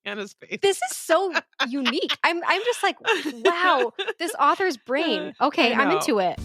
Hannah's face. This is so unique. I'm just like, wow, this author's brain. Okay, I'm into it.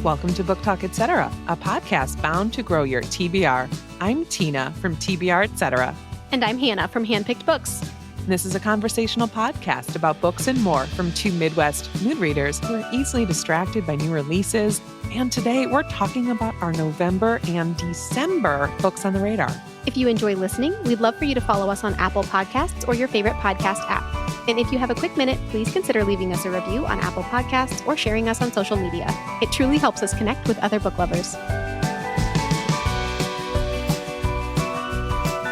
Welcome to Book Talk Etc., a podcast bound to grow your TBR. I'm Tina from TBR Etc. And I'm Hannah from Handpicked Books. This is a conversational podcast about books and more from two Midwest mood readers who are easily distracted by new releases. And today we're talking about our November and December books on the radar. If you enjoy listening, we'd love for you to follow us on Apple Podcasts or your favorite podcast app. And if you have a quick minute, please consider leaving us a review on Apple Podcasts or sharing us on social media. It truly helps us connect with other book lovers.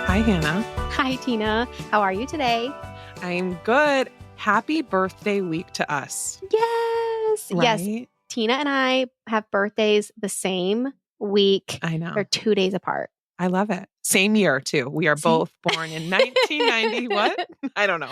Hi, Hannah. Hi, Tina. How are you today? I'm good. Happy birthday week to us. Yes. Right? Yes. Tina and I have birthdays the same week. I know. They're 2 days apart. I love it. Same year, too. We are both born in 1990. What? I don't know.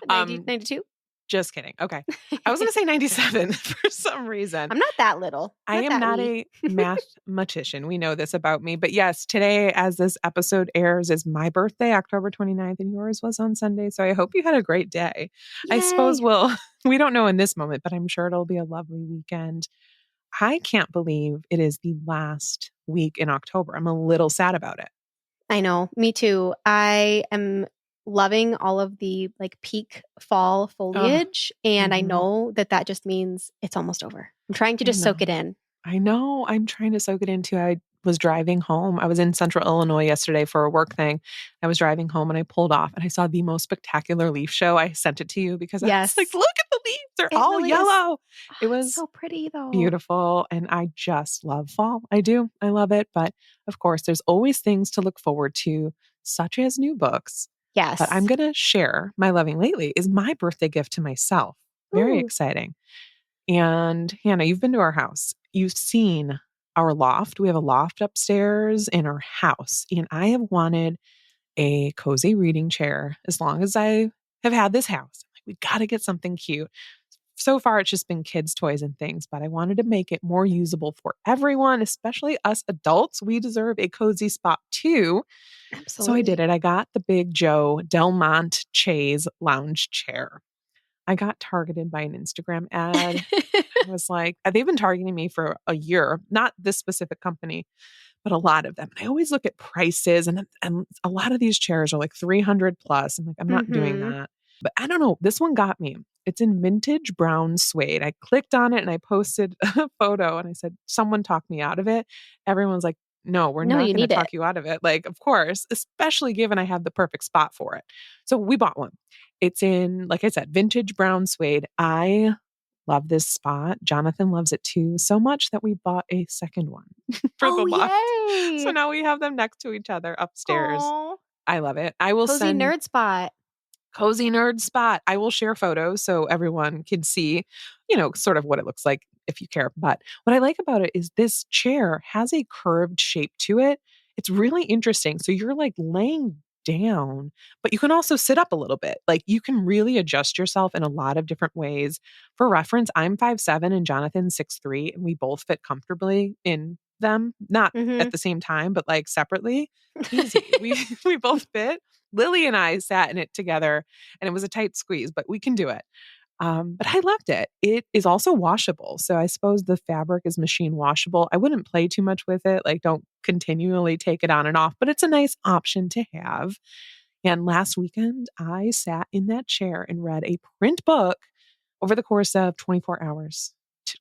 92? Just kidding. Okay. I was going to say 97 for some reason. I'm not that little. I am not a mathematician. We know this about me. But yes, today, as this episode airs, is my birthday, October 29th, and yours was on Sunday. So I hope you had a great day. Yay. I suppose we don't know in this moment, but I'm sure it'll be a lovely weekend. I can't believe it is the last week in October. I'm a little sad about it. I know. Me too. I am loving all of the peak fall foliage. And I know that just means it's almost over. I'm trying to just soak it in. I know. I'm trying to soak it in too. I was driving home. I was in Central Illinois yesterday for a work thing. I was driving home and I pulled off and I saw the most spectacular leaf show. I sent it to you because I was like, look at the leaves. They're all really yellow. It was so pretty though. Beautiful. And I just love fall. I do. I love it. But of course, there's always things to look forward to, such as new books. Yes. But I'm going to share my loving lately is my birthday gift to myself. Very exciting. And Hannah, you've been to our house. You've seen our loft. We have a loft upstairs in our house. And I have wanted a cozy reading chair as long as I have had this house. I'm like, we got to get something cute. So far, it's just been kids' toys and things, but I wanted to make it more usable for everyone, especially us adults. We deserve a cozy spot too. Absolutely. So I did it. I got the Big Joe Delmont Chaise lounge chair. I got targeted by an Instagram ad. I was like, they've been targeting me for a year, not this specific company, but a lot of them. And I always look at prices and a lot of these chairs are like 300 plus. I'm like, I'm not doing that. But I don't know. This one got me. It's in vintage brown suede. I clicked on it and I posted a photo and I said, someone talk me out of it. Everyone's like, no, we're not going to talk you out of it. Like, of course, especially given I have the perfect spot for it. So we bought one. It's in, like I said, vintage brown suede. I love this spot. Jonathan loves it too, so much that we bought a second one for the loft. Yay. So now we have them next to each other upstairs. Aww. I love it. I will Cozy nerd spot. Cozy nerd spot. I will share photos so everyone can see, sort of what it looks like if you care. But what I like about it is this chair has a curved shape to it. It's really interesting. So you're like laying down, but you can also sit up a little bit. Like you can really adjust yourself in a lot of different ways. For reference, I'm 5'7" and Jonathan's 6'3", and we both fit comfortably in them, not at the same time, but like separately. Easy. We both fit. Lily and I sat in it together and it was a tight squeeze, but we can do it. But I loved it. It is also washable. So I suppose the fabric is machine washable. I wouldn't play too much with it. Like don't continually take it on and off, but it's a nice option to have. And last weekend, I sat in that chair and read a print book over the course of 24 hours,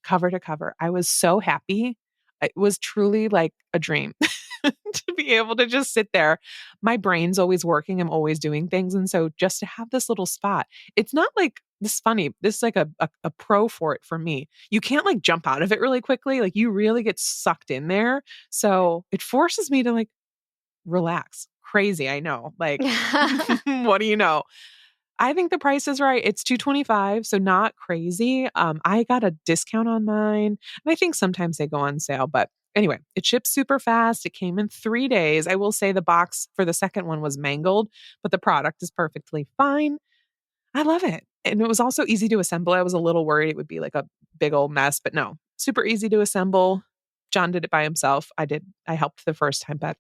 cover to cover. I was so happy. It was truly like a dream to be able to just sit there. My brain's always working. I'm always doing things. And so just to have this little spot, it's not like this is funny. This is like a pro for it for me. You can't like jump out of it really quickly. Like you really get sucked in there. So it forces me to like relax. Crazy. I know. Like, what do you know? I think the price is right. It's $225, so not crazy. I got a discount on mine, and I think sometimes they go on sale. But anyway, it ships super fast. It came in 3 days. I will say the box for the second one was mangled, but the product is perfectly fine. I love it. And it was also easy to assemble. I was a little worried it would be like a big old mess, but no, super easy to assemble. John did it by himself. I helped the first time, but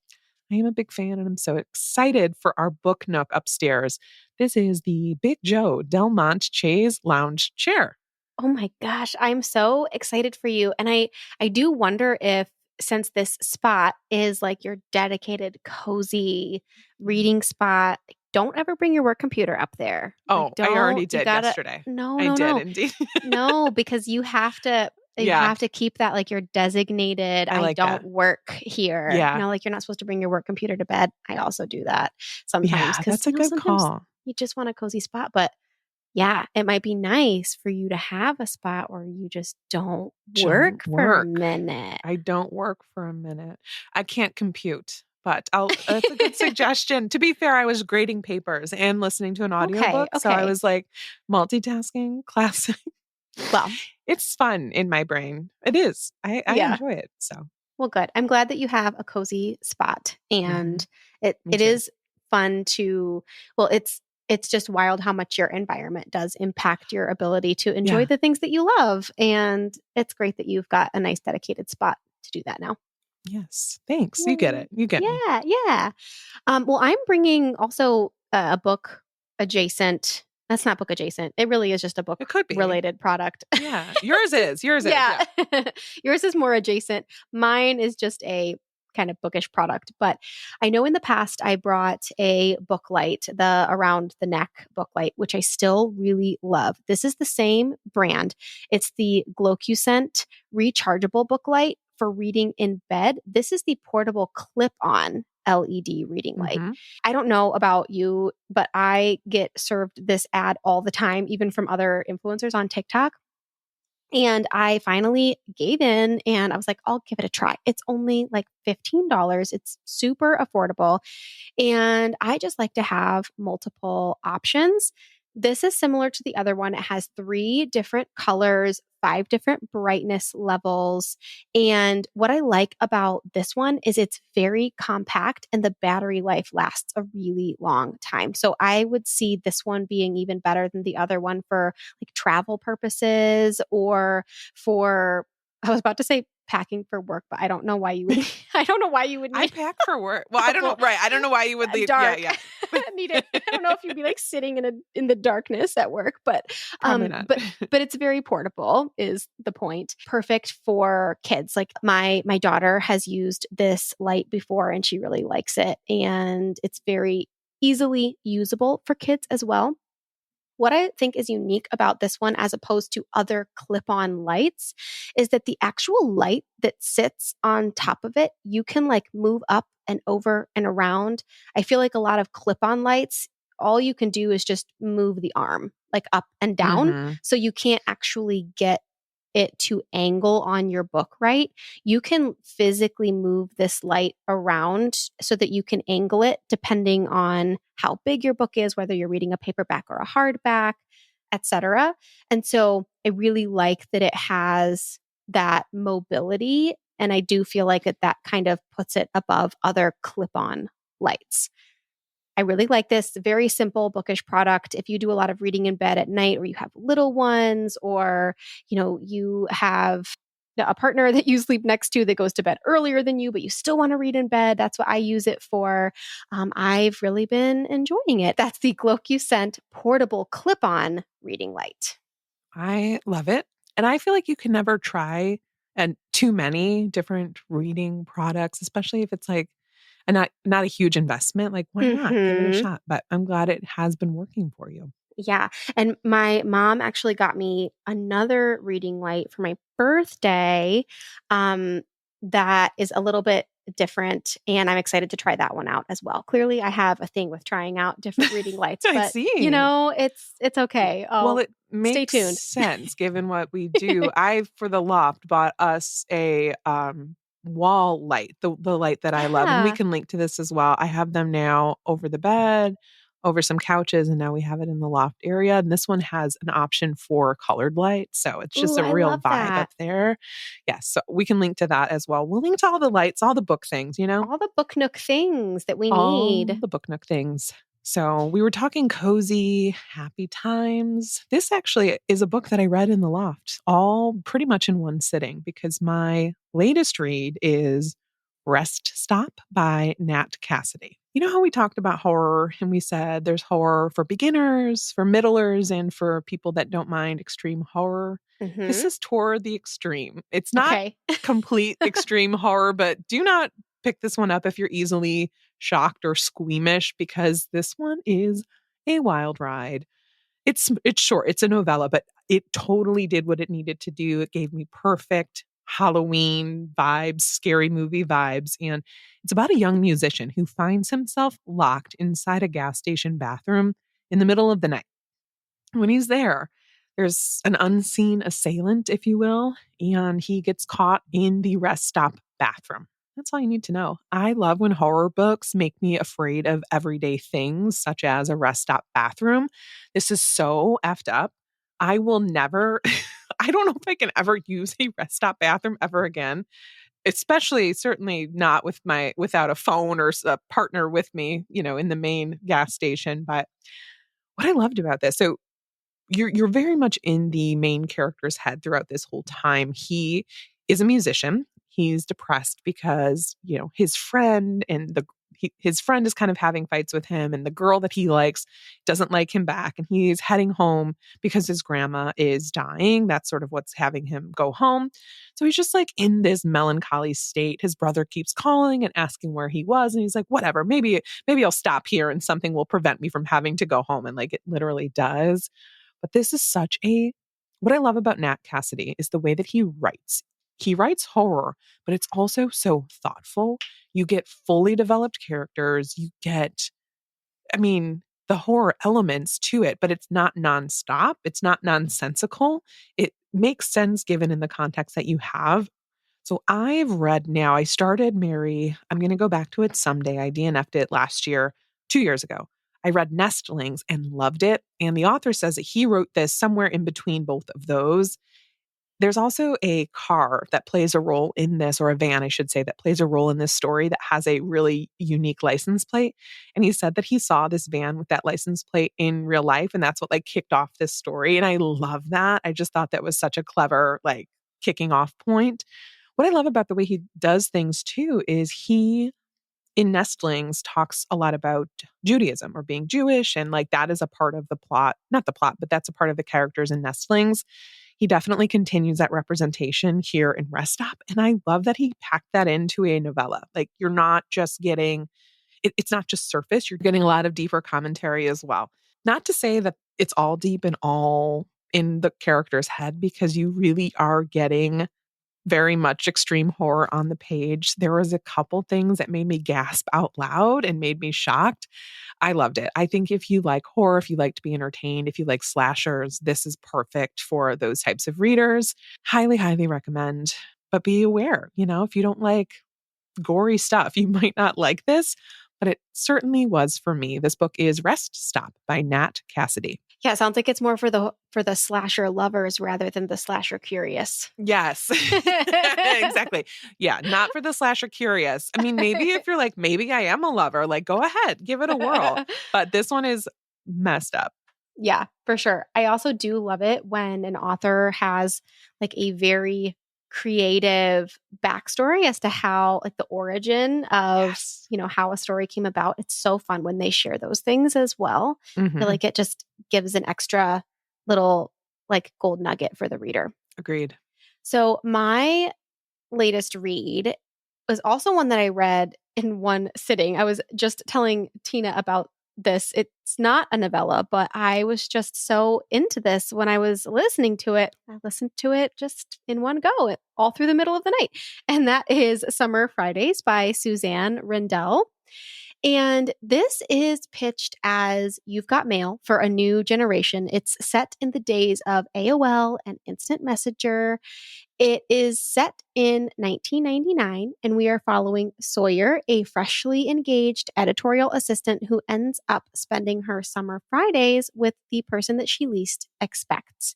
I am a big fan and I'm so excited for our book nook upstairs. This is the Big Joe Del Monte Chaise Lounge Chair. Oh my gosh, I'm so excited for you. And I do wonder if, since this spot is like your dedicated, cozy reading spot, don't ever bring your work computer up there. Oh, Like, I already you did gotta, yesterday. no, I no, did no, indeed. no, because you have to. You Yeah. have to keep that like your designated, I I like don't that. work here. Yeah. You know, like you're not supposed to bring your work computer to bed. I also do that sometimes Yeah, because, that's a good sometimes call. you just want a cozy spot. But yeah, it might be nice for you to have a spot where you just don't work for a minute. I don't work for a minute. I can't compute, but that's a good suggestion. To be fair, I was grading papers and listening to an audiobook. So I Okay. was like multitasking, classic. Well, It's fun in my brain. It is. I yeah. enjoy it. So, Well, good. I'm glad that you have a cozy spot, and it Me too. is fun to, well, it's just wild how much your environment does impact your ability to enjoy Yeah. the things that you love. And it's great that you've got a nice dedicated spot to do that now. Yes. Thanks. You get it. You get me. Yeah, yeah. Well, I'm bringing also a book adjacent. That's not book adjacent. It really is just a book It could be. related product. Yeah. Yours is. Yours is. Yeah. Yours is more adjacent. Mine is just a kind of bookish product. But I know in the past I brought a book light, the around the neck book light, which I still really love. This is the same brand. It's the GlowQcent rechargeable book light for reading in bed. This is the portable clip-on LED reading light. Mhm. I don't know about you, but I get served this ad all the time, even from other influencers on TikTok. And I finally gave in and I was like, I'll give it a try. It's only like $15. It's super affordable. And I just like to have multiple options. This is similar to the other one. It has 3 different colors, 5 different brightness levels. And what I like about this one is it's very compact and the battery life lasts a really long time. So I would see this one being even better than the other one for like travel purposes or for, I was about to say packing for work, but I don't know why you would, I don't know why you would I need pack for work. Well, I don't know. Right. I don't know why you would leave. dark. Yeah. Need it. I don't know if you'd be like sitting in the darkness at work, but Probably not. but it's very portable is the point. Perfect for kids. Like my daughter has used this light before and she really likes it, and it's very easily usable for kids as well. What I think is unique about this one, as opposed to other clip on lights, is that the actual light that sits on top of it, you can like move up and over and around. I feel like a lot of clip on lights, all you can do is just move the arm like up and down. Mhm. So you can't actually get it to angle on your book right. You can physically move this light around so that you can angle it depending on how big your book is, whether you're reading a paperback or a hardback, etc. And so I really like that it has that mobility, and I do feel like that kind of puts it above other clip-on lights. I really like this very simple bookish product. If you do a lot of reading in bed at night, or you have little ones, or you have a partner that you sleep next to that goes to bed earlier than you, but you still want to read in bed, that's what I use it for. I've really been enjoying it. That's the GlowQcent portable clip-on reading light. I love it. And I feel like you can never try and too many different reading products, especially if it's like not a huge investment. Like, why not give it a shot? But I'm glad it has been working for you. Yeah. And my mom actually got me another reading light for my birthday that is a little bit different. And I'm excited to try that one out as well. Clearly, I have a thing with trying out different reading lights. I But, see. it's okay. Well, it stay makes tuned. sense given what we do. I, for the loft, bought us a wall light, the light that I love. And we Yeah. can link to this as well. I have them now over the bed, over some couches, and now we have it in the loft area. And this one has an option for colored light. So it's just Ooh, a I real love vibe that. up there. Yes. So we can link to that as well. We'll link to all the lights, all the book things, All the Book Nook things that we all need. the Book Nook things. So we were talking cozy, happy times. This actually is a book that I read in the loft, all pretty much in one sitting, because my latest read is Rest Stop by Nat Cassidy. You know how we talked about horror and we said there's horror for beginners, for middlers, and for people that don't mind extreme horror? This Mm-hmm. is toward the extreme. It's not Okay. complete extreme horror, but do not pick this one up if you're easily shocked or squeamish, because this one is a wild ride. It's short, it's a novella, but it totally did what it needed to do. It gave me perfect Halloween vibes, scary movie vibes, and it's about a young musician who finds himself locked inside a gas station bathroom in the middle of the night. When he's there, there's an unseen assailant, if you will, and he gets caught in the rest stop bathroom. That's all you need to know. I love when horror books make me afraid of everyday things, such as a rest stop bathroom. This is so effed up. I will never, I don't know if I can ever use a rest stop bathroom ever again, especially certainly not without a phone or a partner with me, in the main gas station. But what I loved about this, so you're very much in the main character's head throughout this whole time. He is a musician. He's depressed because, his friend his friend is kind of having fights with him, and the girl that he likes doesn't like him back, and he's heading home because his grandma is dying. That's sort of what's having him go home. So he's just like in this melancholy state. His brother keeps calling and asking where he was, and he's like, whatever, maybe I'll stop here and something will prevent me from having to go home. And like it literally does. But this is what I love about Nat Cassidy is the way that he writes. He writes horror, but it's also so thoughtful. You get fully developed characters. You get, the horror elements to it, but it's not nonstop. It's not nonsensical. It makes sense given in the context that you have. So I started Mary. I'm going to go back to it someday. I DNF'd it last year, 2 years ago. I read Nestlings and loved it. And the author says that he wrote this somewhere in between both of those. There's also a car that plays a role in this, or a van, I should say, that plays a role in this story that has a really unique license plate. And he said that he saw this van with that license plate in real life. And that's what like kicked off this story. And I love that. I just thought that was such a clever, like, kicking off point. What I love about the way he does things too is he in Nestlings talks a lot about Judaism or being Jewish. And like that is a part of the plot, not the plot, but that's a part of the characters in Nestlings. He definitely continues that representation here in Rest Stop. And I love that he packed that into a novella. Like you're not just getting, it's not just surface, you're getting a lot of deeper commentary as well. Not to say that it's all deep and all in the character's head, because you really are getting very much extreme horror on the page. There was a couple things that made me gasp out loud and made me shocked. I loved it. I think if you like horror, if you like to be entertained, if you like slashers, this is perfect for those types of readers. Highly, highly recommend. But be aware, if you don't like gory stuff, you might not like this, but it certainly was for me. This book is Rest Stop by Nat Cassidy. Yeah, it sounds like it's more for the slasher lovers rather than the slasher curious. Yes, exactly. Yeah, not for the slasher curious. Maybe if you're like, maybe I am a lover, like go ahead, give it a whirl. But this one is messed up. Yeah, for sure. I also do love it when an author has like a very creative backstory as to how like the origin of, Yes. how a story came about. It's so fun when they share those things as well. I feel like it just gives an extra little like gold nugget for the reader. Agreed. So my latest read was also one that I read in one sitting. I was just telling Tina about this. It's not a novella, but I was just so into this when I was listening to it. I listened to it just in one go, all through the middle of the night. And that is Summer Fridays by Suzanne Rendell. And this is pitched as You've Got Mail for a new generation. It's set in the days of AOL and Instant Messenger. It is set in 1999, and we are following Sawyer, a freshly engaged editorial assistant who ends up spending her summer Fridays with the person that she least expects,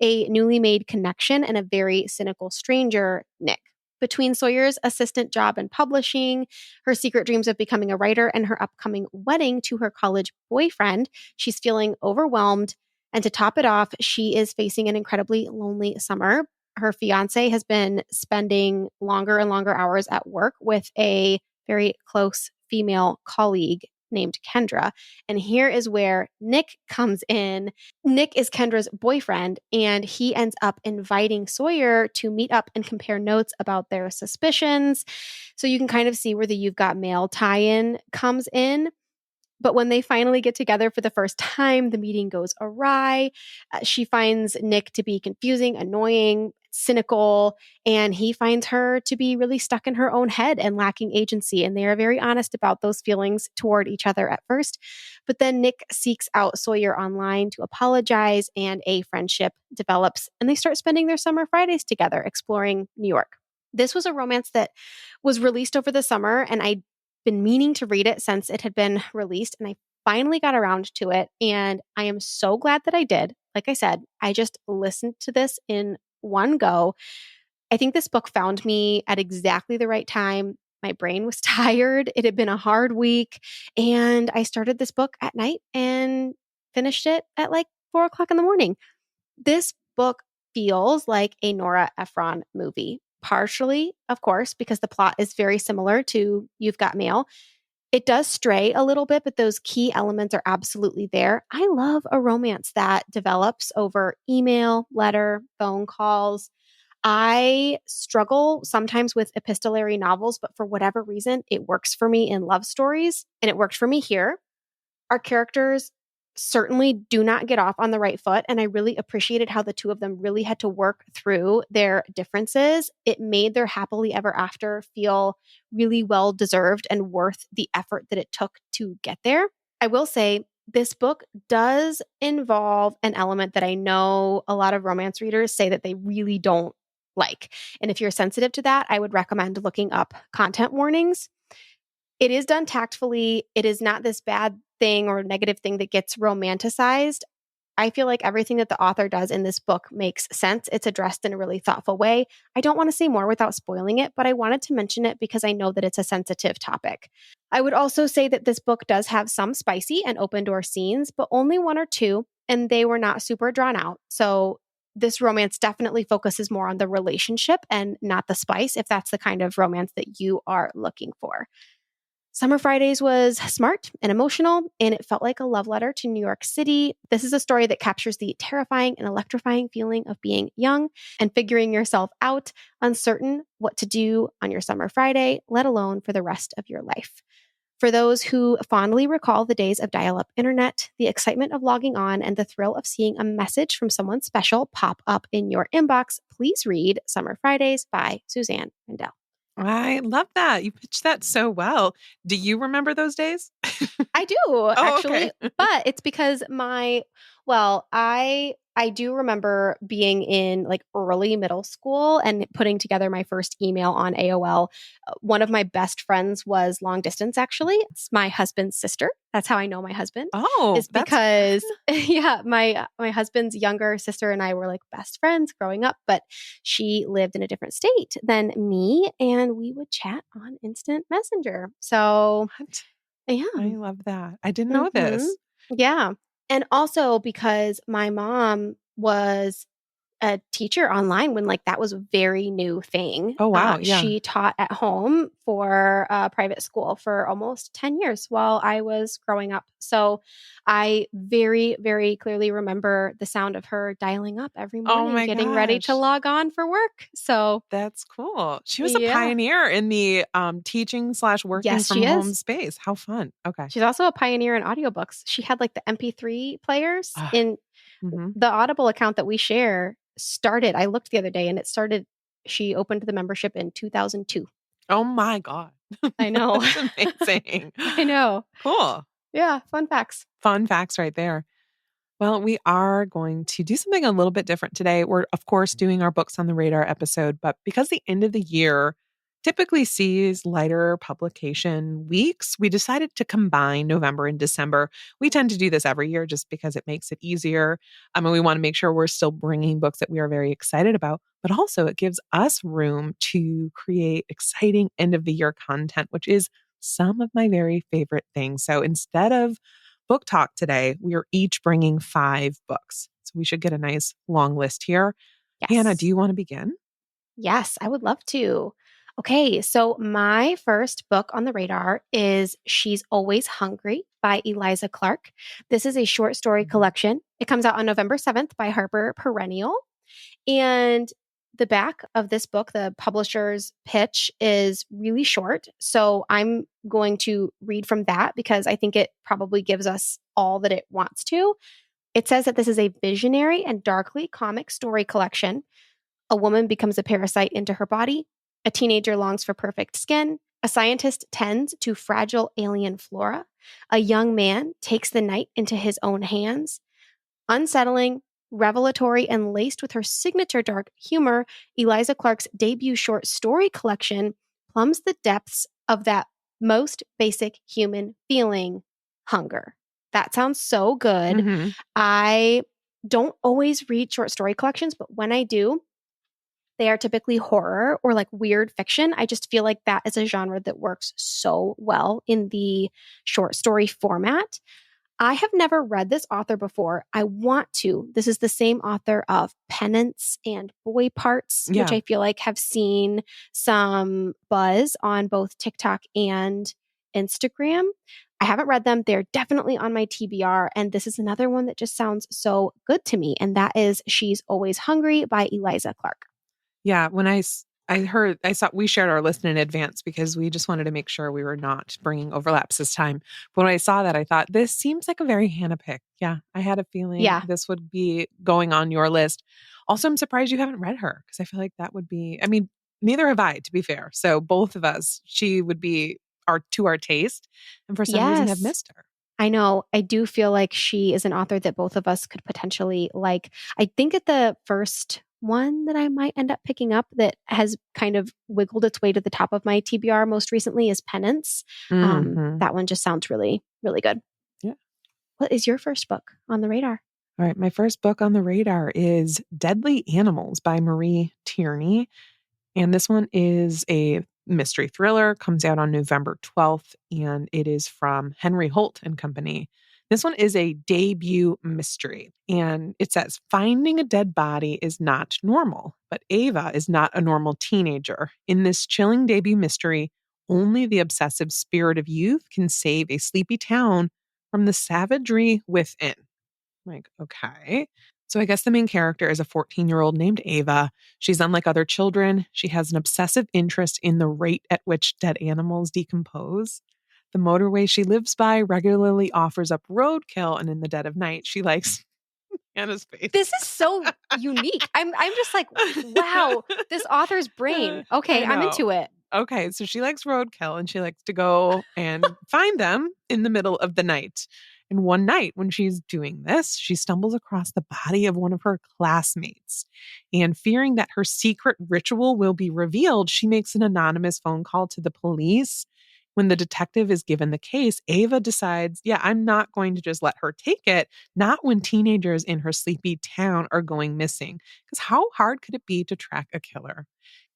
a newly made connection and a very cynical stranger, Nick. Between Sawyer's assistant job in publishing, her secret dreams of becoming a writer, and her upcoming wedding to her college boyfriend, she's feeling overwhelmed. And to top it off, she is facing an incredibly lonely summer. Her fiance has been spending longer and longer hours at work with a very close female colleague named Kendra. And here is where Nick comes in. Nick is Kendra's boyfriend, and he ends up inviting Sawyer to meet up and compare notes about their suspicions. So you can kind of see where the You've Got Mail tie-in comes in. But when they finally get together for the first time, the meeting goes awry. She finds Nick to be confusing, annoying, cynical, and he finds her to be really stuck in her own head and lacking agency. And they are very honest about those feelings toward each other at first. But then Nick seeks out Sawyer online to apologize, and a friendship develops, and they start spending their summer Fridays together exploring New York. This was a romance that was released over the summer, and I'd been meaning to read it since it had been released, and I finally got around to it, and I am so glad that I did. Like I said, I just listened to this in one go. I think this book found me at exactly the right time. My brain was tired. It had been a hard week, and I started this book at night and finished it at like 4 o'clock in the morning. This book feels like a Nora Ephron movie. Partially, of course, because the plot is very similar to You've Got Mail. It does stray a little bit, but those key elements are absolutely there. I love a romance that develops over email, letter, phone calls. I struggle sometimes with epistolary novels, but for whatever reason, it works for me in love stories, and it worked for me here. Our characters certainly do not get off on the right foot, and I really appreciated how the two of them really had to work through their differences. It made their happily ever after feel really well deserved and worth the effort that it took to get there. I will say this book does involve an element that I know a lot of romance readers say that they really don't like. And if you're sensitive to that, I would recommend looking up content warnings. It is done tactfully. It is not this bad thing or negative thing that gets romanticized. I feel like everything that the author does in this book makes sense. It's addressed in a really thoughtful way. I don't want to say more without spoiling it, but I wanted to mention it because I know that it's a sensitive topic. I would also say that this book does have some spicy and open door scenes, but only one or two, and they were not super drawn out. So this romance definitely focuses more on the relationship and not the spice, if that's the kind of romance that you are looking for. Summer Fridays was smart and emotional, and it felt like a love letter to New York City. This is a story that captures the terrifying and electrifying feeling of being young and figuring yourself out, uncertain what to do on your summer Friday, let alone for the rest of your life. For those who fondly recall the days of dial-up internet, the excitement of logging on, and the thrill of seeing a message from someone special pop up in your inbox, please read Summer Fridays by Suzanne Rendell. I love that. You pitched that so well. Do you remember those days? I do, actually, okay. but it's because I do remember being in like early middle school and putting together my first email on AOL. One of my best friends was long distance, actually. It's my husband's sister. That's how I know my husband. Oh, is because my husband's younger sister and I were like best friends growing up, but she lived in a different state than me, and we would chat on Instant Messenger. So what? yeah. I love that. I didn't know this. Yeah. And also because my mom was a teacher online when like that was a very new thing. Oh, wow. Yeah. She taught at home for private school for almost 10 years while I was growing up. So I very, very clearly remember the sound of her dialing up every morning, getting ready to log on for work. So that's cool. She was a pioneer in the teaching / working from home space. How fun. Okay. She's also a pioneer in audiobooks. She had like the MP3 players in the Audible account that we share started. I looked the other day and it started, she opened the membership in 2002. Oh my God. I know. That's amazing. I know. Cool. Yeah. Fun facts. Fun facts right there. Well, we are going to do something a little bit different today. We're, of course, doing our Books on the Radar episode, but because the end of the year typically sees lighter publication weeks. We decided to combine November and December. We tend to do this every year just because it makes it easier. And we want to make sure we're still bringing books that we are very excited about, but also it gives us room to create exciting end of the year content, which is some of my very favorite things. So instead of book talk today, we are each bringing 5 books. So we should get a nice long list here. Hannah, do Yes. you want to begin? Yes, I would love to. Okay, so my first book on the radar is She's Always Hungry by Eliza Clark. This is a short story collection. It comes out on November 7th by Harper Perennial. And the back of this book, the publisher's pitch is really short. So I'm going to read from that because I think it probably gives us all that it wants to. It says that this is a visionary and darkly comic story collection. A woman becomes a parasite into her body. A teenager longs for perfect skin. A scientist tends to fragile alien flora. A young man takes the night into his own hands. Unsettling, revelatory, and laced with her signature dark humor, Eliza Clark's debut short story collection plumbs the depths of that most basic human feeling, hunger. That sounds so good. Mm-hmm. I don't always read short story collections, but when I do, they are typically horror or like weird fiction. I just feel like that is a genre that works so well in the short story format. I have never read this author before. I want to. This is the same author of Penance and Boy Parts, which Yeah. I feel like have seen some buzz on both TikTok and Instagram. I haven't read them. They're definitely on my TBR. And this is another one that just sounds so good to me. And that is She's Always Hungry by Eliza Clark. Yeah, when I saw we shared our list in advance because we just wanted to make sure we were not bringing overlaps this time. But when I saw that, I thought this seems like a very Hannah pick. Yeah, I had a feeling Yeah. this would be going on your list. Also, I'm surprised you haven't read her because I feel like that would be, I mean, neither have I, to be fair. So both of us, she would be our taste. And for some reason have Yes. missed her. I know. I do feel like she is an author that both of us could potentially like. I think at the first one that I might end up picking up that has kind of wiggled its way to the top of my TBR most recently is Penance. Mhm. That one just sounds really, really good. Yeah. What is your first book on the radar? All right, my first book on the radar is Deadly Animals by Marie Tierney. And this one is a mystery thriller, comes out on November 12th, and it is from Henry Holt and Company. This one is a debut mystery, and it says finding a dead body is not normal, but Ava is not a normal teenager. In this chilling debut mystery, only the obsessive spirit of youth can save a sleepy town from the savagery within. I'm like, okay. So I guess the main character is a 14-year-old named Ava. She's unlike other children. She has an obsessive interest in the rate at which dead animals decompose. The motorway she lives by regularly offers up roadkill, and in the dead of night, she likes Anna's face. This is so unique. I'm just like, wow, this author's brain. Okay, I I'm know. into it. Okay, so she likes roadkill and she likes to go and find them in the middle of the night. And one night when she's doing this, she stumbles across the body of one of her classmates. And fearing that her secret ritual will be revealed, she makes an anonymous phone call to the police. When the detective is given the case, Ava decides, yeah, I'm not going to just let her take it, not when teenagers in her sleepy town are going missing. Because how hard could it be to track a killer?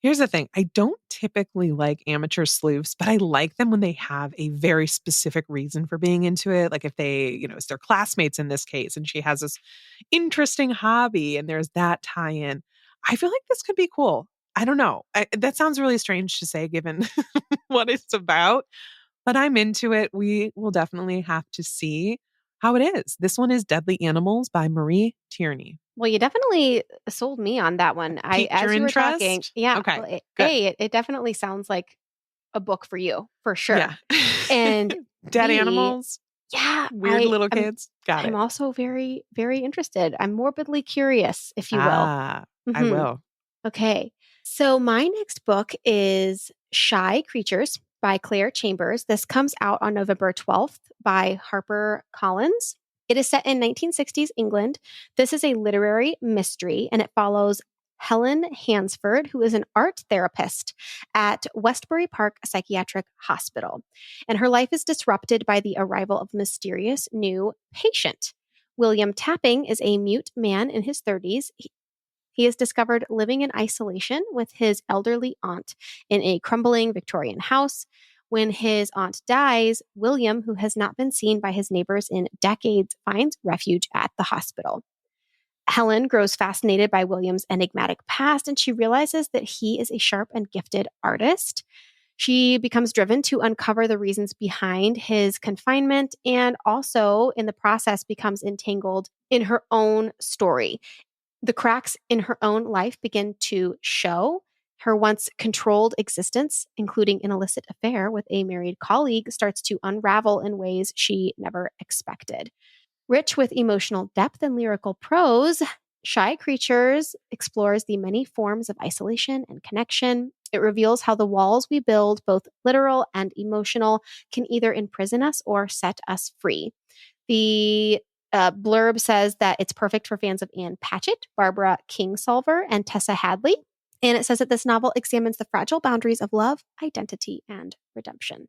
Here's the thing. I don't typically like amateur sleuths, but I like them when they have a very specific reason for being into it. Like if they, it's their classmates in this case, and she has this interesting hobby and there's that tie in. I feel like this could be cool. I don't know. That sounds really strange to say given what it's about, but I'm into it. We will definitely have to see how it is. This one is Deadly Animals by Marie Tierney. Well, you definitely sold me on that one. Piqued your As you were interest? talking, yeah. Okay, Well, good. it definitely sounds like a book for you for sure. Yeah. And Dead B, animals, yeah, weird little I'm kids. Got I'm it. also very, very interested. I'm morbidly curious, if you will. I hmm will. Okay. So my next book is Shy Creatures by Claire Chambers. This comes out on November 12th by Harper Collins. It is set in 1960s England. This is a literary mystery and it follows Helen Hansford, who is an art therapist at Westbury Park Psychiatric Hospital. And her life is disrupted by the arrival of a mysterious new patient. William Tapping is a mute man in his 30s. He is discovered living in isolation with his elderly aunt in a crumbling Victorian house. When his aunt dies, William, who has not been seen by his neighbors in decades, finds refuge at the hospital. Helen grows fascinated by William's enigmatic past, and she realizes that he is a sharp and gifted artist. She becomes driven to uncover the reasons behind his confinement and also, in the process, becomes entangled in her own story. The cracks in her own life begin to show. Her once controlled existence, including an illicit affair with a married colleague, starts to unravel in ways she never expected. Rich with emotional depth and lyrical prose, Shy Creatures explores the many forms of isolation and connection. It reveals how the walls we build, both literal and emotional, can either imprison us or set us free. The blurb says that it's perfect for fans of Anne Patchett, Barbara Kingsolver, and Tessa Hadley. And it says that this novel examines the fragile boundaries of love, identity, and redemption.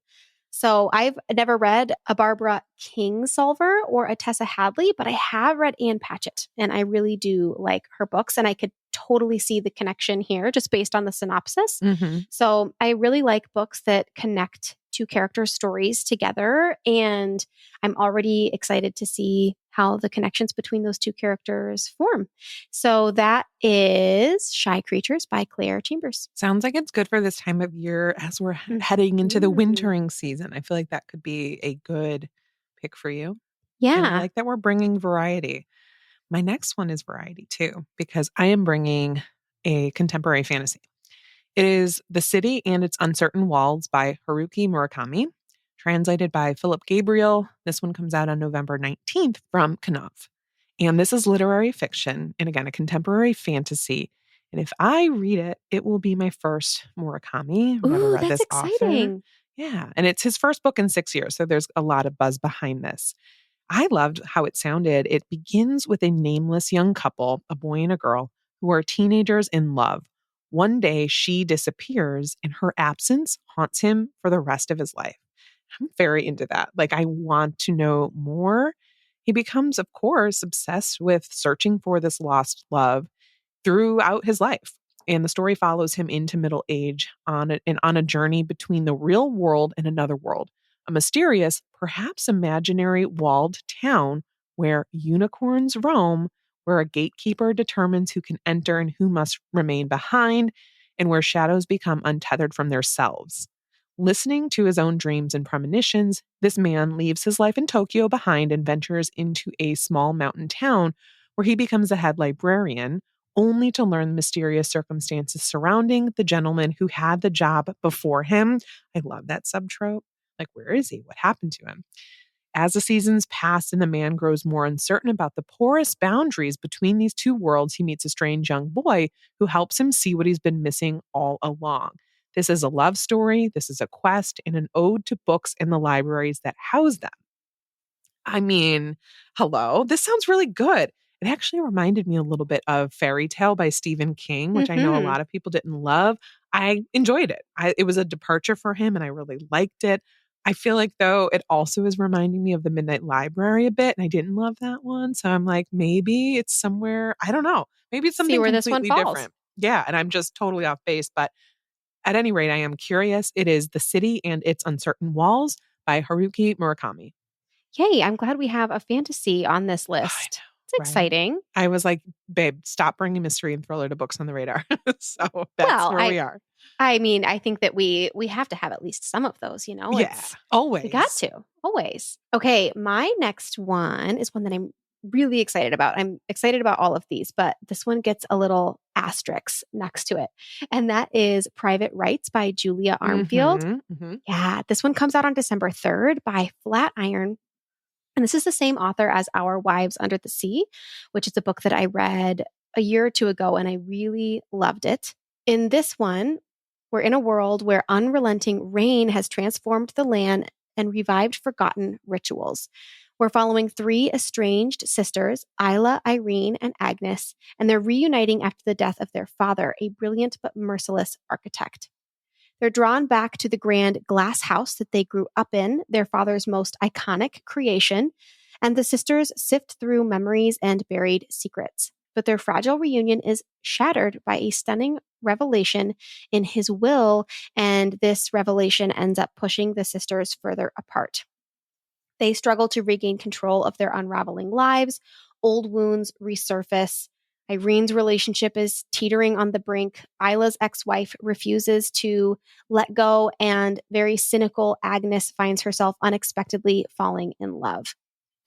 So I've never read a Barbara Kingsolver or a Tessa Hadley, but I have read Anne Patchett, and I really do like her books, and I could totally see the connection here just based on the synopsis. Mm-hmm. So I really like books that connect two characters' stories together, and I'm already excited to see how the connections between those two characters form. So that is Shy Creatures by Claire Chambers. Sounds like it's good for this time of year as we're heading into the wintering season. I feel like that could be a good pick for you. Yeah. And I like that we're bringing variety. My next one is variety too, because I am bringing a contemporary fantasy. It is The City and Its Uncertain Walls by Haruki Murakami, translated by Philip Gabriel. This one comes out on November 19th from Knopf. And this is literary fiction, and again, a contemporary fantasy. And if I read it, it will be my first Murakami. I've never read that's this exciting. author. Yeah, and it's his first book in 6 years, so there's a lot of buzz behind this. I loved how it sounded. It begins with a nameless young couple, a boy and a girl, who are teenagers in love. One day she disappears and her absence haunts him for the rest of his life. I'm very into that. Like, I want to know more. He becomes, of course, obsessed with searching for this lost love throughout his life. And the story follows him into middle age on a journey between the real world and another world, a mysterious, perhaps imaginary walled town where unicorns roam, where a gatekeeper determines who can enter and who must remain behind, and where shadows become untethered from their selves. Listening to his own dreams and premonitions, this man leaves his life in Tokyo behind and ventures into a small mountain town where he becomes a head librarian, only to learn the mysterious circumstances surrounding the gentleman who had the job before him. I love that subtrope. Like, where is he? What happened to him? As the seasons pass and the man grows more uncertain about the porous boundaries between these two worlds, he meets a strange young boy who helps him see what he's been missing all along. This is a love story, this is a quest, and an ode to books and the libraries that house them. I mean, hello, this sounds really good. It actually reminded me a little bit of Fairy Tale by Stephen King, which I know a lot of people didn't love. I enjoyed it. It was a departure for him, and I really liked it. I feel like, though, it also is reminding me of The Midnight Library a bit, and I didn't love that one. So I'm like, maybe it's somewhere, I don't know. Maybe it's something completely different. Yeah, and I'm just totally off base. But at any rate, I am curious. It is The City and Its Uncertain Walls by Haruki Murakami. Yay, I'm glad we have a fantasy on this list. It's exciting. I was like, babe, stop bringing mystery and thriller to books on the radar. So that's where we are. I mean, I think that we have to have at least some of those, you know? Yeah, always. We got to, always. Okay, my next one is one that I'm really excited about. I'm excited about all of these, but this one gets a little asterisk next to it. And that is Private Rights by Julia Armfield. Yeah, this one comes out on December 3rd by Flatiron. And this is the same author as Our Wives Under the Sea, which is a book that I read a year or two ago, and I really loved it. In this one, we're in a world where unrelenting rain has transformed the land and revived forgotten rituals. We're following three estranged sisters, Isla, Irene, and Agnes, and they're reuniting after the death of their father, a brilliant but merciless architect. They're drawn back to the grand glass house that they grew up in, their father's most iconic creation, and the sisters sift through memories and buried secrets. But their fragile reunion is shattered by a stunning revelation in his will, and this revelation ends up pushing the sisters further apart. They struggle to regain control of their unraveling lives. Old wounds resurface. Irene's relationship is teetering on the brink. Isla's ex-wife refuses to let go, and very cynical Agnes finds herself unexpectedly falling in love.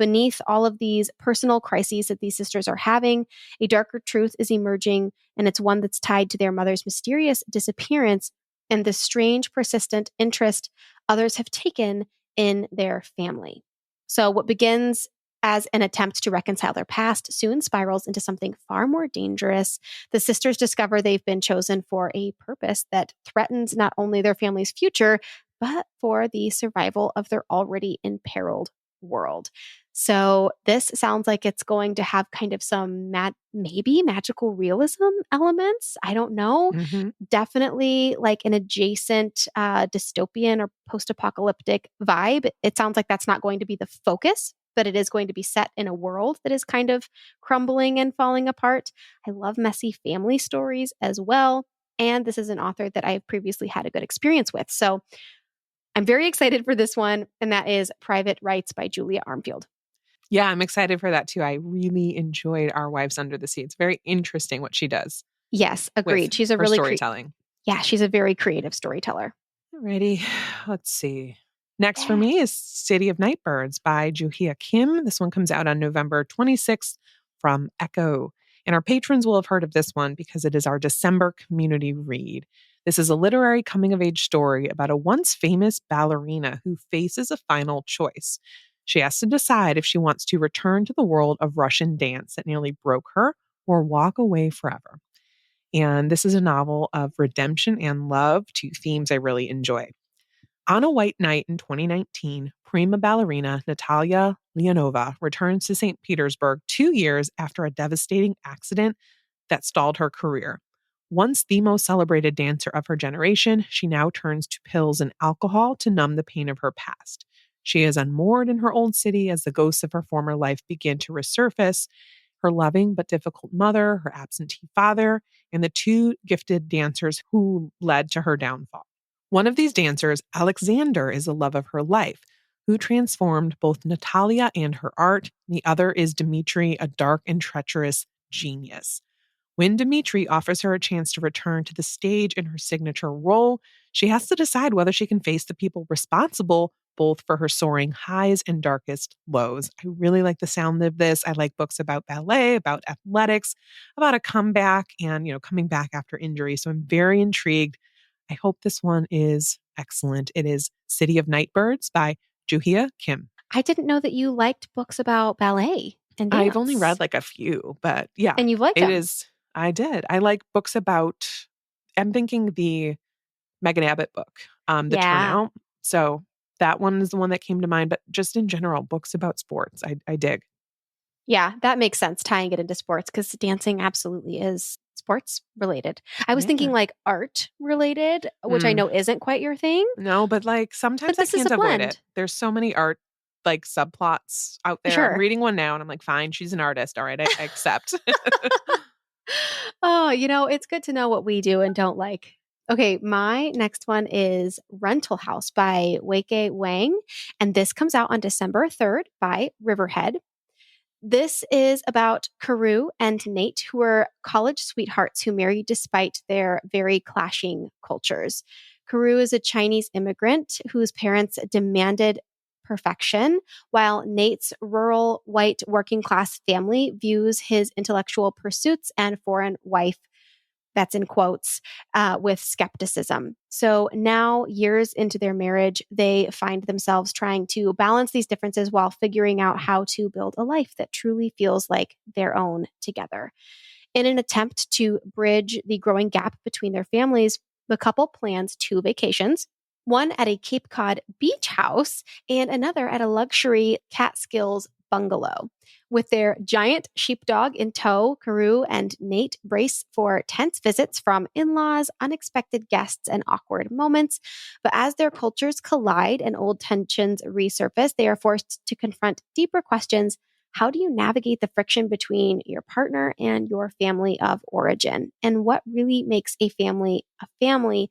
Beneath all of these personal crises that these sisters are having, a darker truth is emerging, and it's one that's tied to their mother's mysterious disappearance and the strange, persistent interest others have taken in their family. So, what begins as an attempt to reconcile their past soon spirals into something far more dangerous. The sisters discover they've been chosen for a purpose that threatens not only their family's future, but for the survival of their already imperiled world. So, this sounds like it's going to have kind of some maybe magical realism elements. I don't know. Mm-hmm. Definitely like an adjacent dystopian or post-apocalyptic vibe. It sounds like that's not going to be the focus, but it is going to be set in a world that is kind of crumbling and falling apart. I love messy family stories as well. And this is an author that I've previously had a good experience with. So I'm very excited for this one. And that is Private Rights by Julia Armfield. Yeah, I'm excited for that too. I really enjoyed Our Wives Under the Sea. It's very interesting what she does. Yes, agreed. She's a really storytelling. She's a very creative storyteller. Alrighty, let's see. Next for me is City of Nightbirds by Joo-Hye Kim. This one comes out on November 26th from Echo. And our patrons will have heard of this one because it is our December community read. This is a literary coming-of-age story about a once famous ballerina who faces a final choice. She has to decide if she wants to return to the world of Russian dance that nearly broke her or walk away forever. And this is a novel of redemption and love, two themes I really enjoy. On a white night in 2019, prima ballerina Natalia Leonova returns to St. Petersburg 2 years after a devastating accident that stalled her career. Once the most celebrated dancer of her generation, she now turns to pills and alcohol to numb the pain of her past. She is unmoored in her old city as the ghosts of her former life begin to resurface. Her loving but difficult mother, her absentee father, and the two gifted dancers who led to her downfall. One of these dancers, Alexander, is the love of her life, who transformed both Natalia and her art. The other is Dmitri, a dark and treacherous genius. When Dmitri offers her a chance to return to the stage in her signature role, she has to decide whether she can face the people responsible both for her soaring highs and darkest lows. I really like the sound of this. I like books about ballet, about athletics, about a comeback and, coming back after injury. So I'm very intrigued. I hope this one is excellent. It is City of Nightbirds by Joo-Hye Kim. I didn't know that you liked books about ballet and dance. I've only read like a few, but yeah. And you've liked them. It is. I did. I like books about, I'm thinking the Megan Abbott book, The Turnout. So that one is the one that came to mind, but just in general, books about sports, I dig. Yeah, that makes sense, tying it into sports, because dancing absolutely is sports related. I was thinking like art related, which I know isn't quite your thing. No, but like sometimes I can't avoid it. There's so many art like subplots out there. Sure. I'm reading one now and I'm like, fine, she's an artist. All right, I accept. Oh, it's good to know what we do and don't like. Okay, my next one is Rental House by Weike Wang, and this comes out on December 3rd by Riverhead. This is about Karu and Nate, who are college sweethearts who marry despite their very clashing cultures. Karu is a Chinese immigrant whose parents demanded perfection, while Nate's rural white working class family views his intellectual pursuits and foreign wife, that's in quotes, with skepticism. So now, years into their marriage, they find themselves trying to balance these differences while figuring out how to build a life that truly feels like their own together. In an attempt to bridge the growing gap between their families, the couple plans 2 vacations, one at a Cape Cod beach house and another at a luxury Catskills bungalow. With their giant sheepdog in tow, Carew and Nate brace for tense visits from in-laws, unexpected guests, and awkward moments. But as their cultures collide and old tensions resurface, they are forced to confront deeper questions. How do you navigate the friction between your partner and your family of origin? And what really makes a family a family?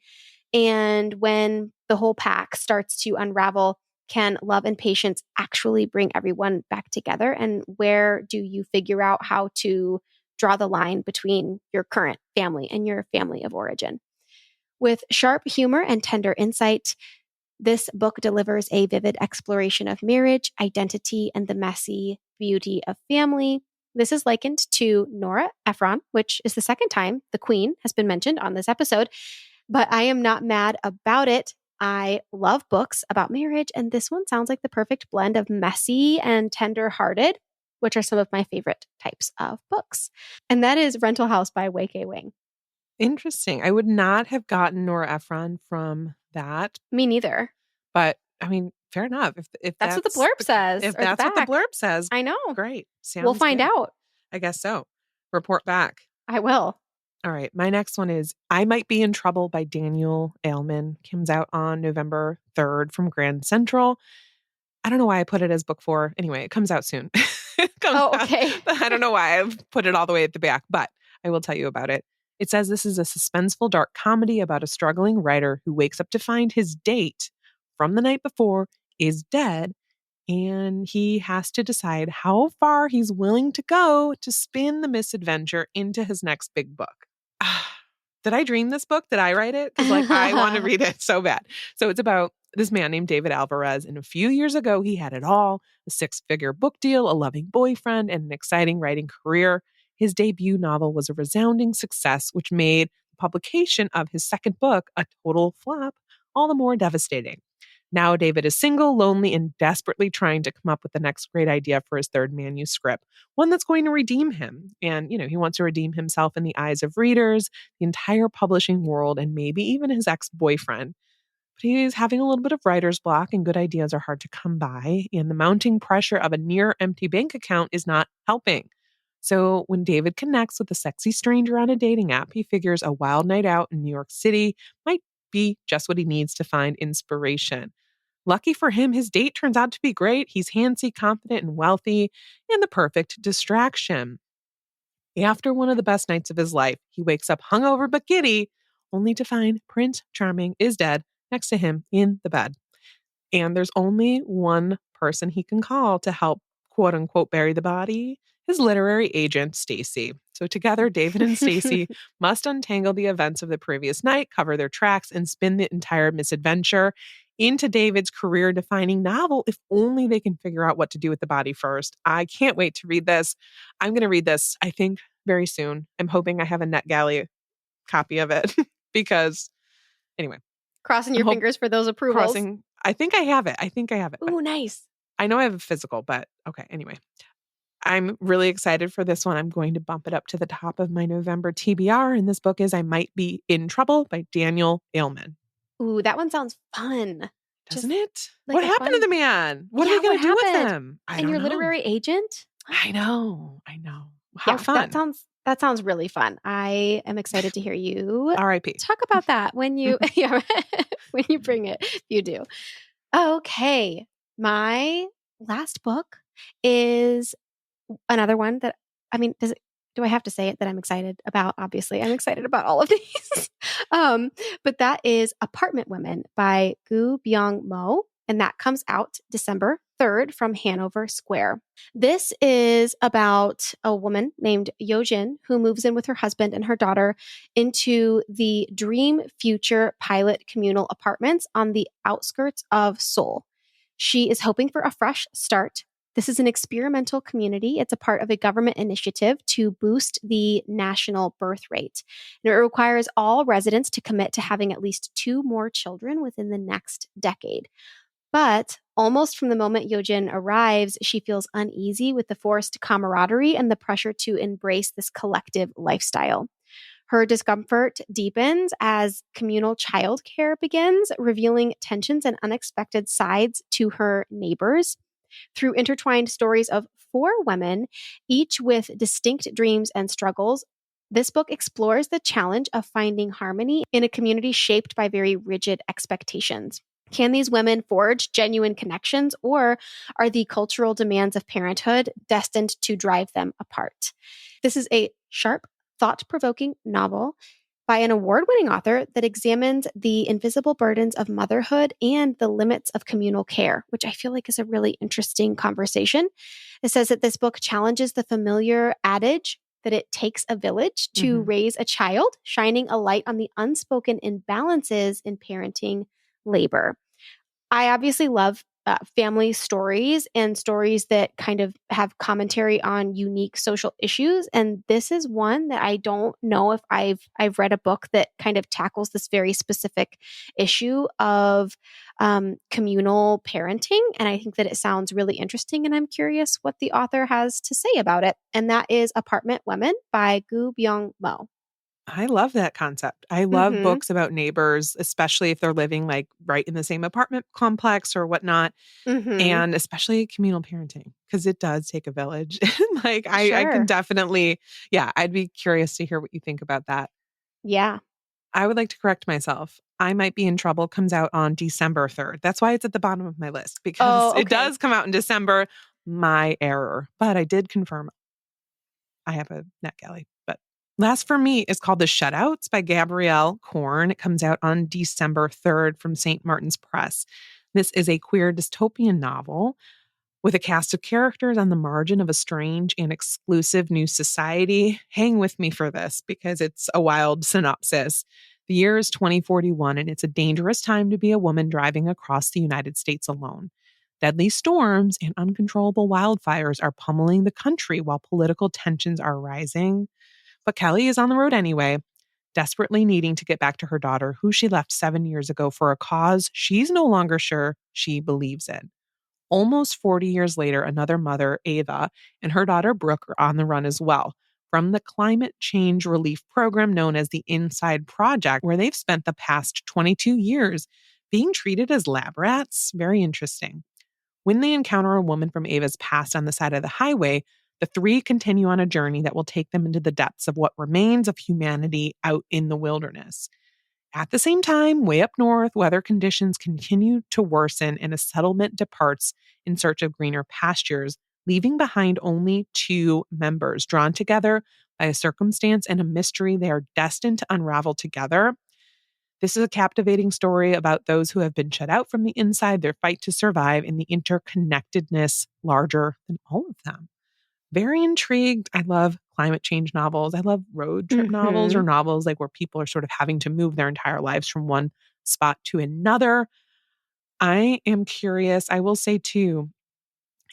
And when the whole pack starts to unravel, can love and patience actually bring everyone back together? And where do you figure out how to draw the line between your current family and your family of origin? With sharp humor and tender insight, this book delivers a vivid exploration of marriage, identity, and the messy beauty of family. This is likened to Nora Ephron, which is the second time the Queen has been mentioned on this episode. But I am not mad about it. I love books about marriage, and this one sounds like the perfect blend of messy and tender-hearted, which are some of my favorite types of books. And that is Rental House by Wei-Kay Wang. Interesting. I would not have gotten Nora Ephron from that, Me neither. but I mean, fair enough. If That's what the blurb says. if or that's what the blurb says, I know. great. Sounds We'll find good. out. I guess so. Report back. I will. All right. My next one is I Might Be in Trouble by Daniel Ailman. Comes out on November 3rd from Grand Central. I don't know why I put it as book 4. Anyway, it comes out soon. Okay. I don't know why I've put it all the way at the back, but I will tell you about it. It says this is a suspenseful dark comedy about a struggling writer who wakes up to find his date from the night before is dead, and he has to decide how far he's willing to go to spin the misadventure into his next big book. Did I dream this book? Did I write it? Because I want to read it so bad. So it's about this man named David Alvarez. And a few years ago, he had it all: a 6-figure book deal, a loving boyfriend, and an exciting writing career. His debut novel was a resounding success, which made the publication of his second book a total flop, all the more devastating. Now David is single, lonely, and desperately trying to come up with the next great idea for his third manuscript, one that's going to redeem him. And, he wants to redeem himself in the eyes of readers, the entire publishing world, and maybe even his ex-boyfriend. But he's having a little bit of writer's block, and good ideas are hard to come by, and the mounting pressure of a near-empty bank account is not helping. So when David connects with a sexy stranger on a dating app, he figures a wild night out in New York City might be just what he needs to find inspiration. Lucky for him, his date turns out to be great. He's handsy, confident, and wealthy, and the perfect distraction. After one of the best nights of his life, he wakes up hungover but giddy, only to find Prince Charming is dead next to him in the bed. And there's only one person he can call to help, quote unquote, bury the body: his literary agent, Stacy. So together, David and Stacy must untangle the events of the previous night, cover their tracks, and spin the entire misadventure into David's career-defining novel, if only they can figure out what to do with the body first. I can't wait to read this. I'm going to read this, I think, very soon. I'm hoping I have a NetGalley copy of it because, anyway. Crossing your fingers for those approvals. I think I have it. Ooh, nice. I know I have a physical, but okay, anyway. I'm really excited for this one. I'm going to bump it up to the top of my November TBR, and this book is I Might Be in Trouble by Daniel Ailman. Ooh, that one sounds fun. Doesn't it? What happened to the man? What are we going to do with him? And your literary agent? I know. How fun. That sounds really fun. I am excited to hear you R.I.P. talk about that when you when you bring it. You do. Okay. My last book is another one that, do I have to say it that I'm excited about? Obviously, I'm excited about all of these. But that is Apartment Women by Gu Byung Mo. And that comes out December 3rd from Hanover Square. This is about a woman named Yojin who moves in with her husband and her daughter into the Dream Future Pilot communal apartments on the outskirts of Seoul. She is hoping for a fresh start. This is an experimental community. It's a part of a government initiative to boost the national birth rate. And it requires all residents to commit to having at least 2 more children within the next decade. But almost from the moment Yojin arrives, she feels uneasy with the forced camaraderie and the pressure to embrace this collective lifestyle. Her discomfort deepens as communal childcare begins, revealing tensions and unexpected sides to her neighbors. Through intertwined stories of four women, each with distinct dreams and struggles, this book explores the challenge of finding harmony in a community shaped by very rigid expectations. Can these women forge genuine connections, or are the cultural demands of parenthood destined to drive them apart? This is a sharp, thought-provoking novel by an award-winning author that examines the invisible burdens of motherhood and the limits of communal care, which I feel like is a really interesting conversation. It says that this book challenges the familiar adage that it takes a village to raise a child, shining a light on the unspoken imbalances in parenting labor. I obviously love family stories and stories that kind of have commentary on unique social issues. And this is one that I don't know if I've read a book that kind of tackles this very specific issue of communal parenting. And I think that it sounds really interesting. And I'm curious what the author has to say about it. And that is Apartment Women by Gu Byung Mo. I love that concept. I love books about neighbors, especially if they're living like right in the same apartment complex or whatnot. And especially communal parenting, because it does take a village. Like I can Sure. definitely, yeah, I'd be curious to hear what you think about that. Yeah. I would like to correct myself. I Might Be in Trouble comes out on December 3rd. That's why it's at the bottom of my list, because it does come out in December. My error. But I did confirm I have a NetGalley. But last for me is called The Shutouts by Gabrielle Korn. It comes out on December 3rd from St. Martin's Press. This is a queer dystopian novel with a cast of characters on the margin of a strange and exclusive new society. Hang with me for this because it's a wild synopsis. The year is 2041, and it's a dangerous time to be a woman driving across the United States alone. Deadly storms and uncontrollable wildfires are pummeling the country while political tensions are rising. But Kelly is on the road anyway, desperately needing to get back to her daughter, who she left 7 years ago for a cause she's no longer sure she believes in. Almost 40 years later, another mother, Ava, and her daughter, Brooke, are on the run as well from the climate change relief program known as the Inside Project, where they've spent the past 22 years being treated as lab rats. Very interesting. When they encounter a woman from Ava's past on the side of the highway, the three continue on a journey that will take them into the depths of what remains of humanity out in the wilderness. At the same time, way up north, weather conditions continue to worsen and a settlement departs in search of greener pastures, leaving behind only two members drawn together by a circumstance and a mystery they are destined to unravel together. This is a captivating story about those who have been shut out from the inside, their fight to survive, and the interconnectedness larger than all of them. Very intrigued. I love climate change novels. I love road trip novels or novels like where people are sort of having to move their entire lives from one spot to another. I am curious. I will say too,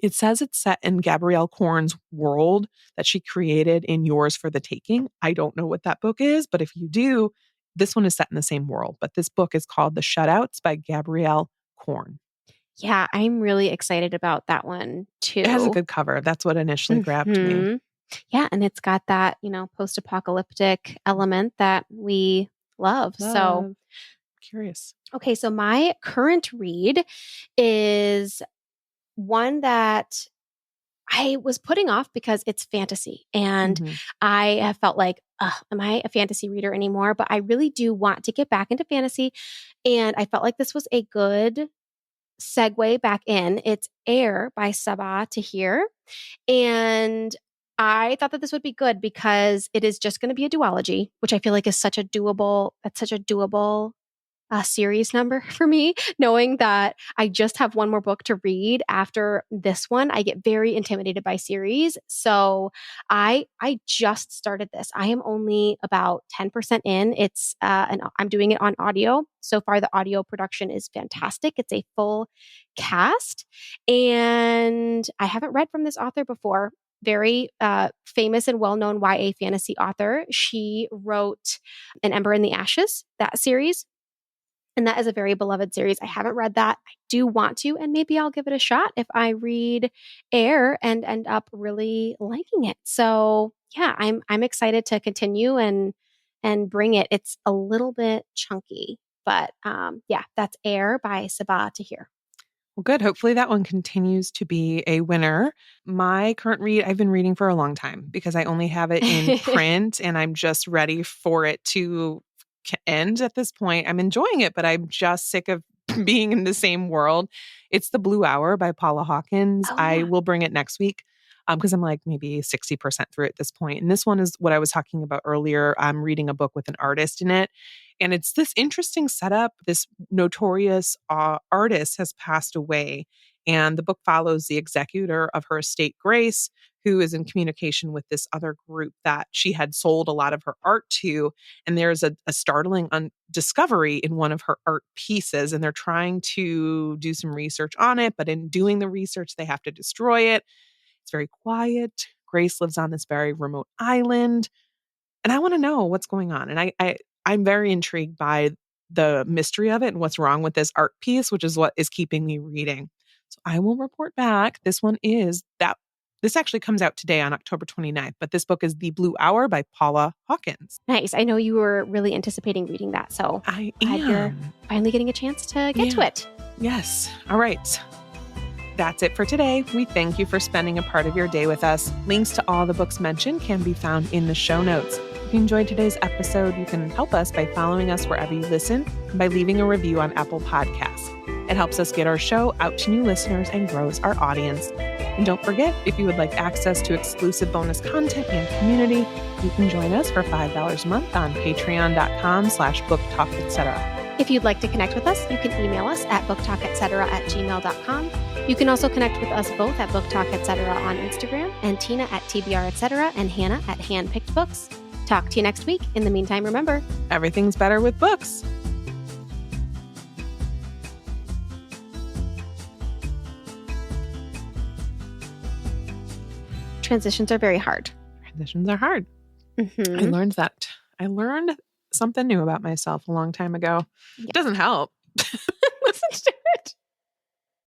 it says it's set in Gabrielle Korn's world that she created in Yours for the Taking. I don't know what that book is, but if you do, this one is set in the same world. But this book is called The Shutouts by Gabrielle Korn. Yeah, I'm really excited about that one too. It has a good cover. That's what initially grabbed me. Yeah, and it's got that, post-apocalyptic element that we love. So Curious. Okay, so my current read is one that I was putting off because it's fantasy. And I have felt like, am I a fantasy reader anymore? But I really do want to get back into fantasy. And I felt like this was a good segue back in. It's Air by Sabaa Tahir. And I thought that this would be good because it is just going to be a duology, which I feel like is such a doable series number for me, knowing that I just have one more book to read after this one. I get very intimidated by series. So I just started this. I am only about 10% in. It's and I'm doing it on audio. So far the audio production is fantastic. It's a full cast and I haven't read from this author before. Very famous and well-known YA fantasy author. She wrote An Ember in the Ashes, that series. And that is a very beloved series. I haven't read that. I do want to, and maybe I'll give it a shot if I read Air and end up really liking it. So yeah, I'm excited to continue and and Bring It. It's a little bit chunky, but yeah, that's Air by Sabaa Tahir. Well, good. Hopefully that one continues to be a winner. My current read, I've been reading for a long time because I only have it in print and I'm just ready for it to end at this point. I'm enjoying it, but I'm just sick of being in the same world. It's The Blue Hour by Paula Hawkins. Oh, I yeah. will bring it next week because I'm like maybe 60% through at this point. And this one is what I was talking about earlier. I'm reading a book with an artist in it. And it's this interesting setup. This notorious artist has passed away. And the book follows the executor of her estate, Grace, who is in communication with this other group that she had sold a lot of her art to. And there's a startling discovery in one of her art pieces. And they're trying to do some research on it. But in doing the research, they have to destroy it. It's very quiet. Grace lives on this very remote island. And I want to know what's going on. And I'm very intrigued by the mystery of it and what's wrong with this art piece, which is what is keeping me reading. So I will report back. This actually comes out today on October 29th, but this book is The Blue Hour by Paula Hawkins. Nice. I know you were really anticipating reading that, so I glad you're am. finally getting a chance to get to it. Yes. All right. That's it for today. We thank you for spending a part of your day with us. Links to all the books mentioned can be found in the show notes. If you enjoyed today's episode, you can help us by following us wherever you listen and by leaving a review on Apple Podcasts. It helps us get our show out to new listeners and grows our audience. And don't forget, if you would like access to exclusive bonus content and community, you can join us for $5 a month on patreon.com/booktalk, etc. If you'd like to connect with us, you can email us at booktalketcetera@gmail.com. You can also connect with us both at booktalketcetera on Instagram, and Tina at tbr_etc., and Hannah at handpicked books. Talk to you next week. In the meantime, remember, everything's better with books. Transitions are very hard. Transitions are hard. Mm-hmm. I learned that. I learned something new about myself a long time ago. Yeah. It doesn't help. Listen to